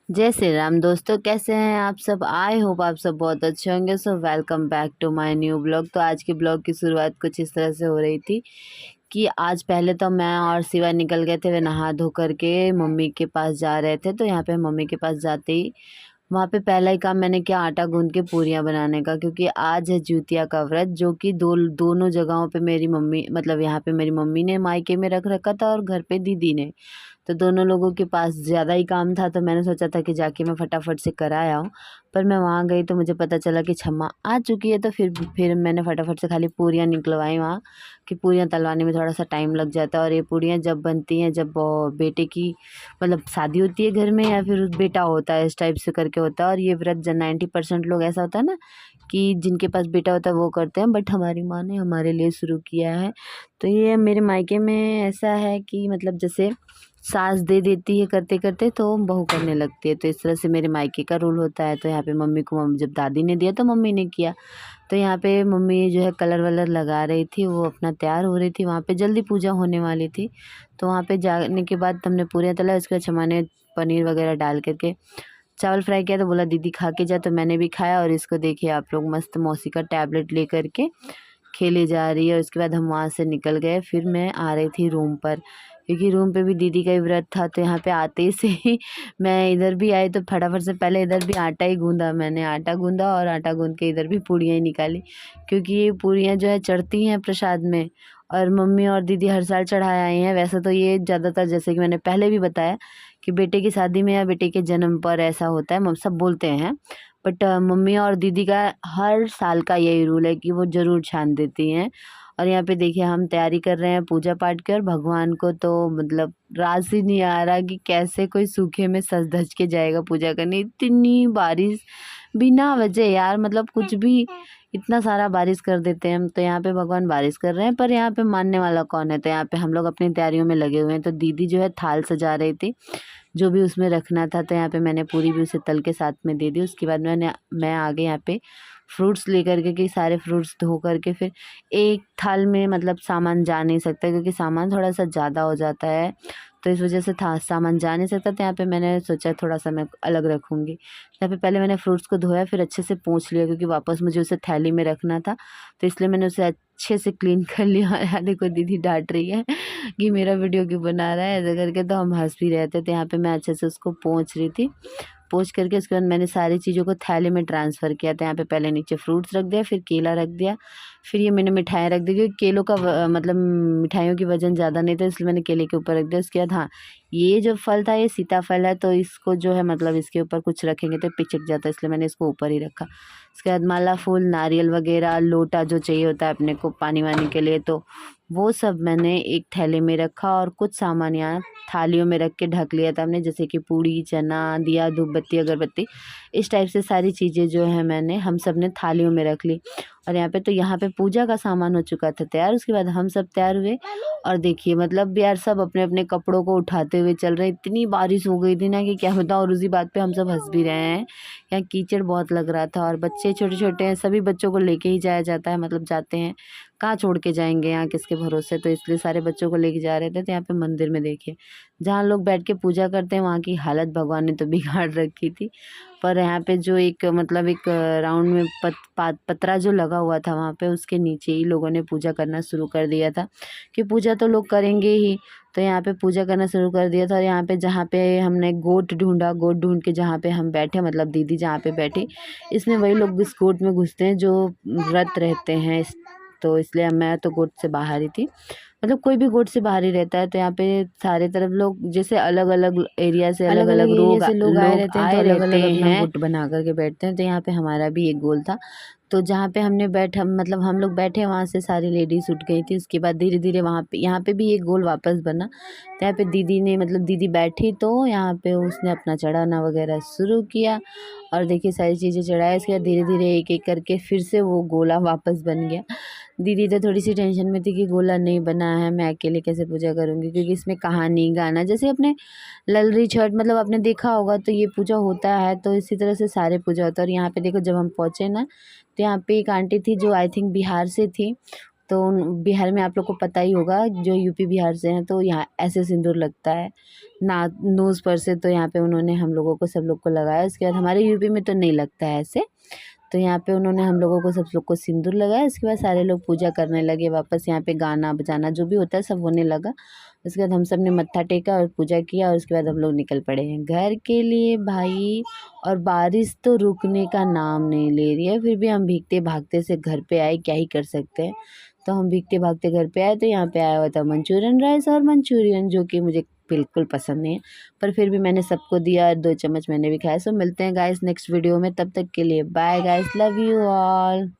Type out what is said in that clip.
जय श्री राम दोस्तों, कैसे हैं आप सब। आई होप आप सब बहुत अच्छे होंगे। So welcome back to my new blog. तो आज के ब्लॉग की शुरुआत कुछ इस तरह से हो रही थी कि आज पहले तो मैं और शिवा निकल गए थे। वे नहा धो करके मम्मी के पास जा रहे थे। तो यहाँ पे मम्मी के पास जाते ही वहाँ पे पहला ही काम मैंने किया आटा गूंद के पूरियाँ बनाने का, क्योंकि आज है ज्यूतिया का व्रत, जो कि दोनों जगहों पे मेरी मम्मी मतलब यहाँ पे मेरी मम्मी ने मायके में रख रखा था और घर पे दीदी ने। तो दोनों लोगों के पास ज़्यादा ही काम था, तो मैंने सोचा था कि जाके मैं फटाफट से करा आऊँ। पर मैं वहाँ गई तो मुझे पता चला कि छम्मा आ चुकी है। तो फिर मैंने फटाफट से खाली पूरियाँ निकलवाई वहाँ, कि पूरियाँ तलवाने में थोड़ा सा टाइम लग जाता है। और ये पूरियाँ जब बनती हैं, जब बेटे की मतलब शादी होती है घर में, या फिर बेटा होता है, इस टाइप से करके होता है। और ये व्रत 90% लोग ऐसा होता है ना कि जिनके पास बेटा होता है वो करते हैं, बट हमारी माँ ने हमारे लिए शुरू किया है। तो ये मेरे मायके में ऐसा है कि मतलब जैसे सास दे देती है करते करते तो बहू करने लगती है। तो इस तरह से मेरे मायके का रूल होता है। तो यहाँ पे मम्मी को जब दादी ने दिया तो मम्मी ने किया। तो यहाँ पे मम्मी जो है कलर वलर लगा रही थी, वो अपना तैयार हो रही थी। वहाँ पे जल्दी पूजा होने वाली थी। तो वहाँ पे जाने के बाद हमने पूरे तला, उसके बाद क्षमा ने पनीर वगैरह डाल करके चावल फ्राई किया। तो बोला दीदी खा के जा, तो मैंने भी खाया। और इसको देखिए आप लोग, मस्त मौसी का टैबलेट ले करके खेले जा रही है। उसके बाद हम वहाँ से निकल गए। फिर मैं आ रही थी रूम पर, क्योंकि रूम पे भी दीदी का ही व्रत था। तो यहाँ पे आते से ही मैं इधर भी आई, तो फटाफट से पहले इधर भी आटा ही गूंदा। मैंने आटा गूंदा और आटा गूंद के इधर भी पूड़ियाँ ही निकाली, क्योंकि ये पूड़ियाँ जो है चढ़ती हैं प्रसाद में। और मम्मी और दीदी हर साल चढ़ाए आई हैं। वैसे तो ये ज़्यादातर, जैसे कि मैंने पहले भी बताया, कि बेटे की शादी में या बेटे के जन्म पर ऐसा होता है, सब बोलते हैं। बट मम्मी और दीदी का हर साल का यही रूल है कि वो ज़रूर छान देती हैं। और यहाँ पे देखिए हम तैयारी कर रहे हैं पूजा पाठ की। और भगवान को तो मतलब रास ही नहीं आ रहा कि कैसे कोई सूखे में सज धज के जाएगा पूजा करने। इतनी बारिश बिना वजह यार, मतलब कुछ भी इतना सारा बारिश कर देते हैं हम। तो यहाँ पे भगवान बारिश कर रहे हैं, पर यहाँ पे मानने वाला कौन है। तो यहाँ पे हम लोग अपनी तैयारियों में लगे हुए हैं। तो दीदी जो है थाल सजा रही थी, जो भी उसमें रखना था। तो यहाँ पे मैंने पूरी भी उसे तल के साथ में दे दी। उसके बाद मैं आगे यहाँ पे फ्रूट्स लेकर के, कि सारे फ्रूट्स धो करके फिर एक थाल में मतलब सामान जा नहीं सकता, क्योंकि सामान थोड़ा सा ज़्यादा हो जाता है। तो इस वजह से था सामान जा नहीं सकता। तो यहाँ पे मैंने सोचा थोड़ा सा मैं अलग रखूँगी। यहाँ पे पहले मैंने फ्रूट्स को धोया, फिर अच्छे से पोंछ लिया, क्योंकि वापस मुझे उसे थैली में रखना था। तो इसलिए मैंने उसे अच्छे से क्लीन कर लिया। यहाँ देखो दीदी डांट रही है कि मेरा वीडियो क्यों बना रहा है ऐसा करके। तो हम हंस भी रहे थे। तो यहाँ पे मैं अच्छे से उसको पोंछ रही थी। पोंछ करके उसके बाद मैंने सारी चीज़ों को थैले में ट्रांसफ़र किया। तो यहाँ पे पहले नीचे फ्रूट्स रख दिया, फिर केला रख दिया, फिर ये मैंने मिठाइयाँ रख दी, क्योंकि केलों का मतलब मिठाइयों की वजन ज़्यादा नहीं था, इसलिए मैंने केले के ऊपर रख दिया। उसके बाद हाँ, ये जो फल था ये सीताफल है, तो इसको जो है मतलब इसके ऊपर कुछ रखेंगे तो पिचक जाता है, इसलिए मैंने इसको ऊपर ही रखा। उसके बाद माला फूल, नारियल वगैरह, लोटा जो चाहिए होता है अपने को पानी वानी के लिए, तो वो सब मैंने एक थैले में रखा। और कुछ सामान यहाँ थालियों में रख के ढक लिया था हमने, जैसे कि पूड़ी, चना, दिया, धूप बत्ती, अगरबत्ती, इस टाइप से सारी चीज़ें जो है हम सब ने थालियों में रख ली। और यहाँ पे पूजा का सामान हो चुका था तैयार। उसके बाद हम सब तैयार हुए। और देखिए मतलब यार सब अपने अपने कपड़ों को उठाते हुए चल रहे हैं। इतनी बारिश हो गई थी ना कि क्या बताऊँ। और उसी बात पे हम सब हंस भी रहे हैं। यहाँ कीचड़ बहुत लग रहा था। और बच्चे छोटे छोटे हैं, सभी बच्चों को लेके ही जाया जाता है, मतलब जाते हैं, कहाँ छोड़ के जाएंगे यहाँ किसके भरोसे। तो इसलिए सारे बच्चों को लेके जा रहे थे। तो यहाँ पे मंदिर में देखिए जहाँ लोग बैठ के पूजा करते हैं, वहाँ की हालत भगवान ने तो बिगाड़ रखी थी। पर यहाँ पे जो एक मतलब एक राउंड में पतरा जो लगा हुआ था, वहाँ पे उसके नीचे ही लोगों ने पूजा करना शुरू कर दिया था, कि पूजा तो लोग करेंगे ही। तो यहाँ पे पूजा करना शुरू कर दिया था। और यहाँ पे जहाँ पे हमने गोट ढूंढा, गोट ढूंढ के जहाँ पे हम बैठे, मतलब दीदी जहाँ पे बैठी, इसमें वही लोग इस गोट में घुसते हैं जो व्रत रहते हैं। तो इसलिए मैं तो गोट से बाहर ही थी, मतलब कोई भी गोट से बाहर ही रहता है। तो यहाँ पे सारे तरफ लोग जैसे अलग अलग एरिया से अलग अलग एरिया से लोग आए रहते हैं, तो अलग अलग अपना हैं, गुट बना करके बैठते हैं। तो यहाँ पे हमारा भी एक गोल था। तो जहाँ पे हमने मतलब हम लोग बैठे, वहाँ से सारी लेडीज उठ गई थी। उसके बाद धीरे धीरे वहाँ पे यहाँ पे भी एक गोल वापस बना। तो यहाँ पे दीदी ने मतलब दीदी बैठी, तो यहाँ पे उसने अपना चढ़ाना वगैरह शुरू किया। और देखिए सारी चीज़ें चढ़ाया। इसके बाद धीरे धीरे एक एक करके फिर से वो गोला वापस बन गया। दीदी तो थोड़ी सी टेंशन में थी कि गोला नहीं बना है, मैं अकेले कैसे पूजा करूँगी, क्योंकि इसमें कहानी गाना जैसे अपने ललरी छठ मतलब आपने देखा होगा, तो ये पूजा होता है। तो इसी तरह से सारे पूजा होता है। और यहाँ पे देखो जब हम पहुँचे ना, तो यहाँ पे एक आंटी थी जो आई थिंक बिहार से थी। तो बिहार में आप लोग को पता ही होगा, जो यूपी बिहार से हैं तो यहाँ ऐसे सिंदूर लगता है ना नोज़ पर से। तो यहाँ पे उन्होंने हम लोगों को सब लोग को लगाया। उसके बाद हमारे यूपी में तो नहीं लगता है ऐसे, तो यहाँ पे उन्होंने हम लोगों को सब लोग को सिंदूर लगाया। उसके बाद सारे लोग पूजा करने लगे, वापस यहाँ पे गाना बजाना जो भी होता है सब होने लगा। उसके बाद हम सब ने मत्था टेका और पूजा किया, और उसके बाद हम लोग निकल पड़े हैं घर के लिए भाई। और बारिश तो रुकने का नाम नहीं ले रही है, फिर भी हम भीगते भागते से घर पे आए, क्या ही कर सकते हैं। तो हम भीगते भागते घर पे आए, तो यहाँ पे आया हुआ था मंचूरियन राइस और मंचूरियन, जो कि मुझे बिल्कुल पसंद नहीं है, पर फिर भी मैंने सबको दिया और 2 चम्मच मैंने भी खाया। सो मिलते हैं गाइस नेक्स्ट वीडियो में, तब तक के लिए bye guys, love you all.